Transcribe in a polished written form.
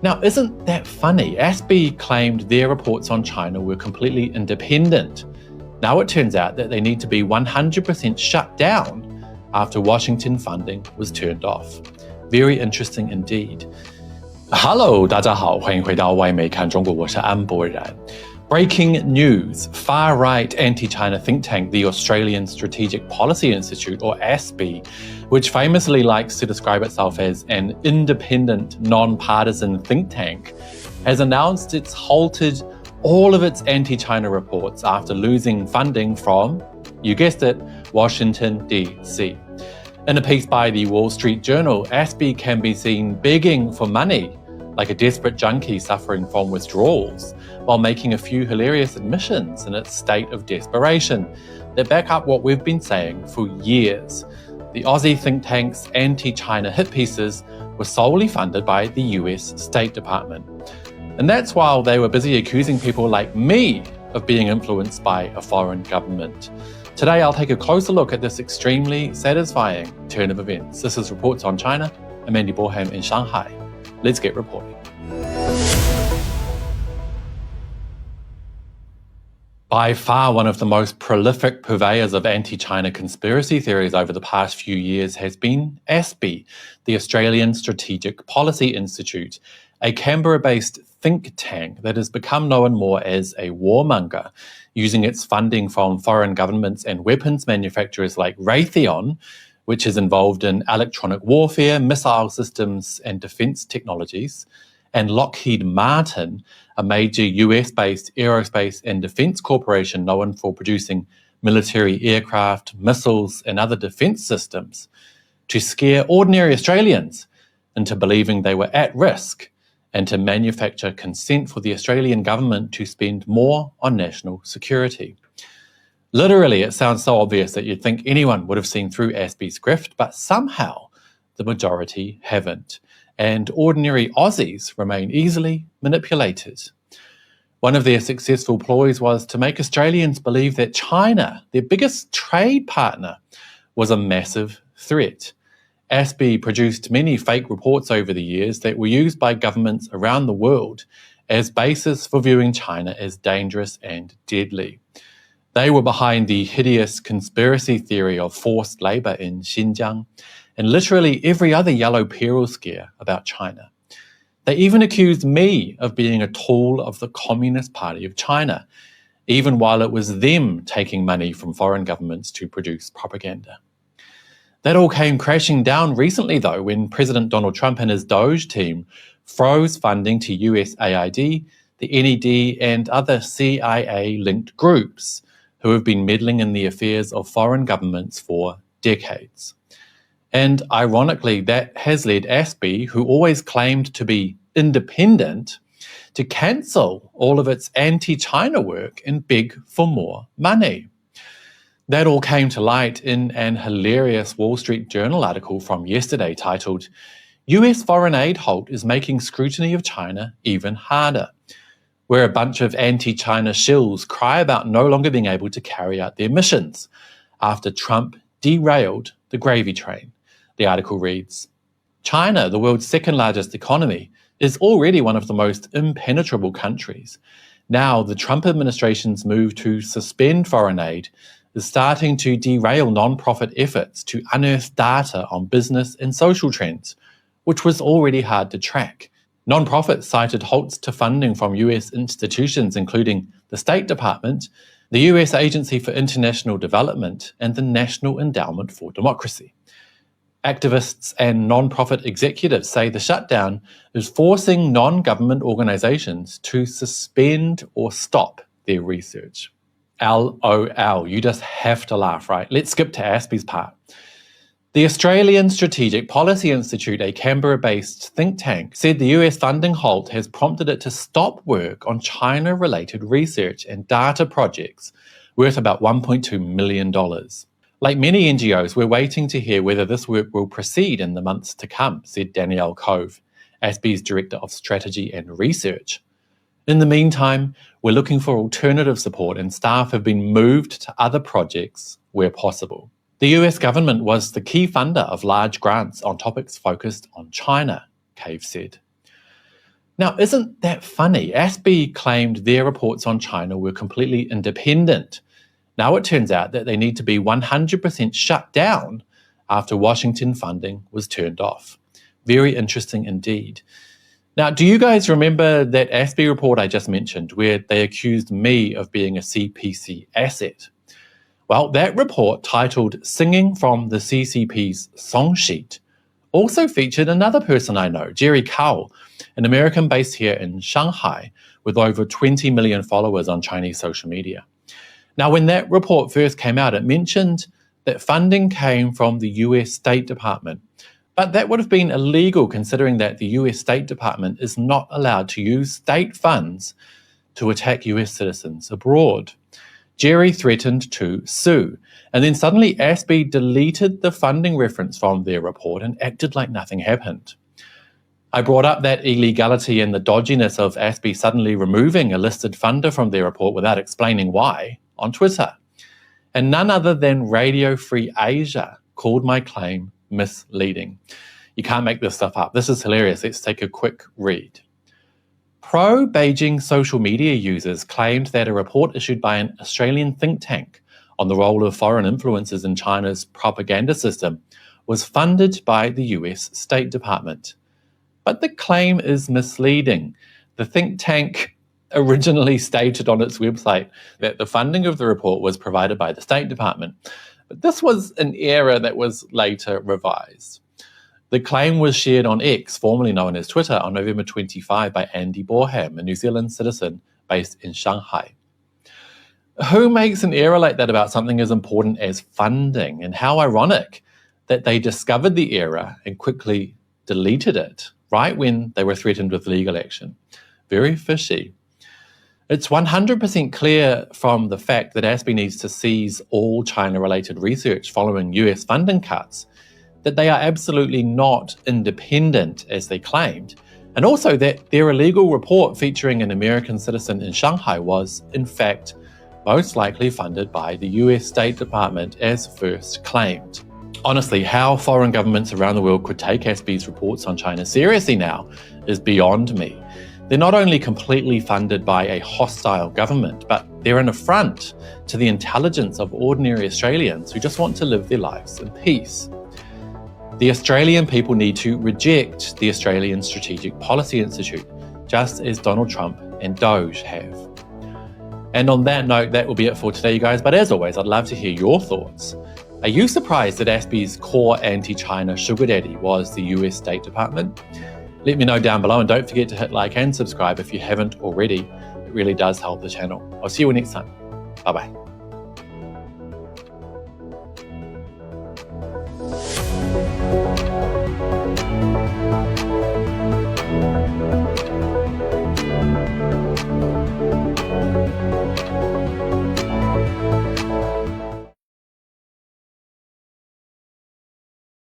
Now, isn't that funny? Aspi claimed their reports on China were completely independent. Now it turns out that they need to be 100% shut down after Washington funding was turned off. Very interesting indeed. Hello, 大家好，欢迎回到外媒看中国，我是安博然。Breaking news, far-right anti-China think tank, the Australian Strategic Policy Institute, or Aspi, which famously likes to describe itself as an independent, non-partisan think tank, has announced it's halted all of its anti-China reports after losing funding from, you guessed it, Washington, D.C. In a piece by the Wall Street Journal, Aspi can be seen begging for money, like a desperate junkie suffering from withdrawals, while making a few hilarious admissions in its state of desperation that back up what we've been saying for years. The Aussie think tank's anti-China hit pieces were solely funded by the US State Department. And that's while they were busy accusing people like me of being influenced by a foreign government. Today, I'll take a closer look at this extremely satisfying turn of events. This is Reports on China. I'm Andy Borham in Shanghai. Let's get reporting. By far one of the most prolific purveyors of anti-China conspiracy theories over the past few years has been Aspi, the Australian Strategic Policy Institute, a Canberra-based think tank that has become known more as a warmonger, using its funding from foreign governments and weapons manufacturers like Raytheon, which is involved in electronic warfare, missile systems and defence technologies, and Lockheed Martin, a major US-based aerospace and defence corporation known for producing military aircraft, missiles and other defence systems, to scare ordinary Australians into believing they were at risk and to manufacture consent for the Australian government to spend more on national security. Literally, it sounds so obvious that you'd think anyone would have seen through Aspi's grift, but somehow the majority haven't, and ordinary Aussies remain easily manipulated. One of their successful ploys was to make Australians believe that China, their biggest trade partner, was a massive threat. Aspi produced many fake reports over the years that were used by governments around the world as basis for viewing China as dangerous and deadly. They were behind the hideous conspiracy theory of forced labour in Xinjiang and literally every other yellow peril scare about China. They even accused me of being a tool of the Communist Party of China, even while it was them taking money from foreign governments to produce propaganda. That all came crashing down recently, though, when President Donald Trump and his Doge team froze funding to USAID, the NED, and other CIA-linked groups who have been meddling in the affairs of foreign governments for decades. And ironically, that has led Aspi, who always claimed to be independent, to cancel all of its anti-China work and beg for more money. That all came to light in an hilarious Wall Street Journal article from yesterday titled, US Foreign Aid Halt is Making Scrutiny of China Even Harder, where a bunch of anti-China shills cry about no longer being able to carry out their missions after Trump derailed the gravy train. The article reads, China, the world's second largest economy, is already one of the most impenetrable countries. Now, the Trump administration's move to suspend foreign aid is starting to derail non-profit efforts to unearth data on business and social trends, which was already hard to track. Non-profits cited halts to funding from US institutions including the State Department, the US Agency for International Development, and the National Endowment for Democracy. Activists and non-profit executives say the shutdown is forcing non-government organizations to suspend or stop their research. LOL, you just have to laugh, right? Let's skip to Aspi's part. The Australian Strategic Policy Institute, a Canberra-based think tank, said the US funding halt has prompted it to stop work on China-related research and data projects worth about $1.2 million. Like many NGOs, we're waiting to hear whether this work will proceed in the months to come, said Danielle Cove, Aspi's Director of Strategy and Research. In the meantime, we're looking for alternative support and staff have been moved to other projects where possible. The US government was the key funder of large grants on topics focused on China, Cave said. Now, isn't that funny? Aspi claimed their reports on China were completely independent. Now it turns out that they need to be 100% shut down after Washington funding was turned off. Very interesting indeed. Now, do you guys remember that Aspi report I just mentioned, where they accused me of being a CPC asset? Well, that report, titled Singing from the CCP's Song Sheet, also featured another person I know, Jerry Cowell, an American based here in Shanghai with over 20 million followers on Chinese social media. Now, when that report first came out, it mentioned that funding came from the US State Department. But that would have been illegal considering that the US State Department is not allowed to use state funds to attack US citizens abroad. Jerry threatened to sue, and then suddenly Aspi deleted the funding reference from their report and acted like nothing happened. I brought up that illegality and the dodginess of Aspi suddenly removing a listed funder from their report without explaining why on Twitter. And none other than Radio Free Asia called my claim misleading. You can't make this stuff up. This is hilarious. Let's take a quick read. Pro-Beijing social media users claimed that a report issued by an Australian think tank on the role of foreign influences in China's propaganda system was funded by the US State Department. But the claim is misleading. The think tank originally stated on its website that the funding of the report was provided by the State Department, but this was an error that was later revised. The claim was shared on X, formerly known as Twitter, on November 25 by Andy Borham, a New Zealand citizen based in Shanghai. Who makes an error like that about something as important as funding? And how ironic that they discovered the error and quickly deleted it right when they were threatened with legal action. Very fishy. It's 100% clear from the fact that Aspi needs to cease all China-related research following US funding cuts that they are absolutely not independent as they claimed, and also that their illegal report featuring an American citizen in Shanghai was, in fact, most likely funded by the US State Department as first claimed. Honestly, how foreign governments around the world could take Aspi's reports on China seriously now is beyond me. They're not only completely funded by a hostile government, but they're an affront to the intelligence of ordinary Australians who just want to live their lives in peace. The Australian people need to reject the Australian Strategic Policy Institute, just as Donald Trump and Doge have. And on that note, that will be it for today, you guys. But as always, I'd love to hear your thoughts. Are you surprised that Aspi's core anti-China sugar daddy was the US State Department? Let me know down below, and don't forget to hit like and subscribe if you haven't already. It really does help the channel. I'll see you next time. Bye-bye.